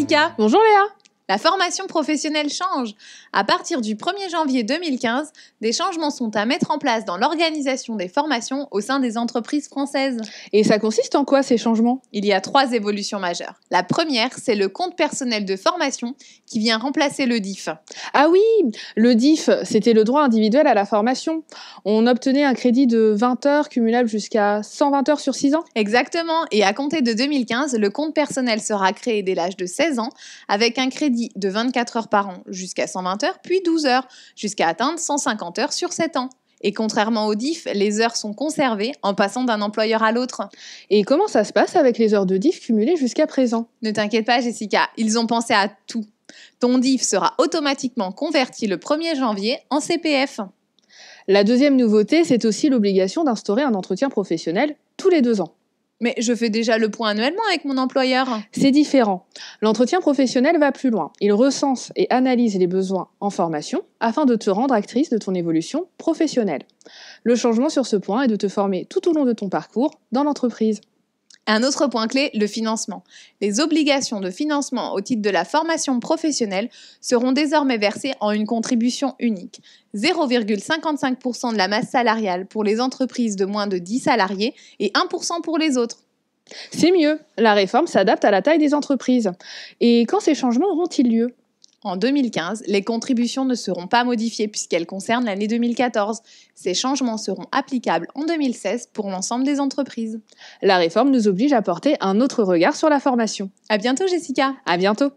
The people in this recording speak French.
Jessica. Bonjour Léa. La formation professionnelle change. À partir du 1er janvier 2015, des changements sont à mettre en place dans l'organisation des formations au sein des entreprises françaises. Et ça consiste en quoi ces changements? Il y a 3 évolutions majeures. La première, c'est le compte personnel de formation qui vient remplacer le DIF. Ah oui, le DIF, c'était le droit individuel à la formation. On obtenait un crédit de 20 heures cumulable jusqu'à 120 heures sur 6 ans. Exactement, et à compter de 2015, le compte personnel sera créé dès l'âge de 16 ans avec un crédit de 24 heures par an jusqu'à 120 heures, puis 12 heures, jusqu'à atteindre 150 heures sur 7 ans. Et contrairement au DIF, les heures sont conservées en passant d'un employeur à l'autre. Et comment ça se passe avec les heures de DIF cumulées jusqu'à présent? Ne t'inquiète pas Jessica, ils ont pensé à tout. Ton DIF sera automatiquement converti le 1er janvier en CPF. La deuxième nouveauté, c'est aussi l'obligation d'instaurer un entretien professionnel tous les 2 ans. Mais je fais déjà le point annuellement avec mon employeur. C'est différent. L'entretien professionnel va plus loin. Il recense et analyse les besoins en formation afin de te rendre actrice de ton évolution professionnelle. Le changement sur ce point est de te former tout au long de ton parcours dans l'entreprise. Un autre point clé, le financement. Les obligations de financement au titre de la formation professionnelle seront désormais versées en une contribution unique. 0,55% de la masse salariale pour les entreprises de moins de 10 salariés et 1% pour les autres. C'est mieux, la réforme s'adapte à la taille des entreprises. Et quand ces changements auront-ils lieu? En 2015, les contributions ne seront pas modifiées puisqu'elles concernent l'année 2014. Ces changements seront applicables en 2016 pour l'ensemble des entreprises. La réforme nous oblige à porter un autre regard sur la formation. À bientôt Jessica. À bientôt.